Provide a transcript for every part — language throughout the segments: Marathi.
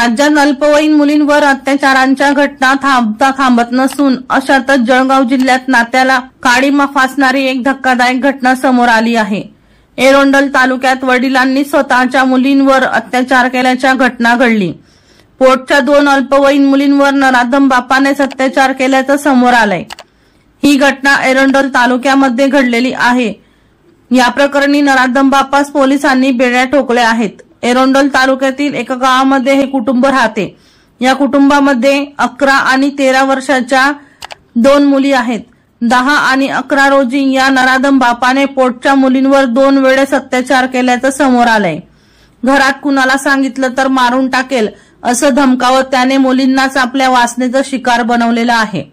राज्यात अल्पवयीन मुलींवर अत्याचारांच्या घटना थांबत नसून अशातच जळगाव जिल्ह्यात नात्याला काळीमा फासणारी एक धक्कादायक घटना समोर आली आहे। एरोंडल तालुक्यात वडिलांनी स्वतःच्या मुलींवर अत्याचार केल्याच्या घटना घडली। पोटच्या 2 अल्पवयीन मुलींवर नराधम बापानेच अत्याचार केल्याचं समोर आलंय। ही घटना एरोंडल तालुक्यामध्ये घडलेली आहे। या प्रकरणी नराधम बापास पोलिसांनी बेड्या ठोकल्या आहेत। एरोंडल तालुक्यातील एका गावामध्ये हे कुटुंब राहते। या कुटुंबामध्ये 11 आणि 13 वर्षाच्या 2 मुली आहेत। 10 आणि 11 रोजी या नराधम बापाने पोटच्या मुलींवर 2 वेळेस अत्याचार केल्याचं समोर आलंय। घरात कुणाला सांगितलं तर मारून टाकेल असं धमकावत त्याने मुलींनाच आपल्या वासनेचा शिकार बनवलेला आहे।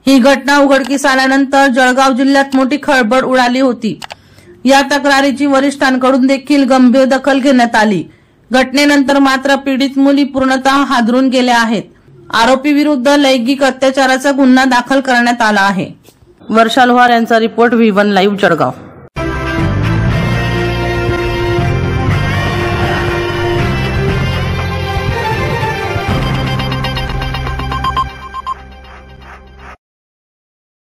ही घटना उघडकीस आल्यानंतर जळगाव जिल्ह्यात मोठी खळबळ उडाली होती। या तक्रारीची वरिष्ठांकडून देखील गंभीर दखल घेण्यात आली। घटनेनंतर मात्र पीडित मुली पूर्णतः हादरून गेल्या आहेत। आरोपी विरुद्ध लैंगिक अत्याचाराचा गुन्हा दाखल करण्यात आला आहे। वर्षा लोहार यांचा रिपोर्ट V1 लाईव्ह जळगाव।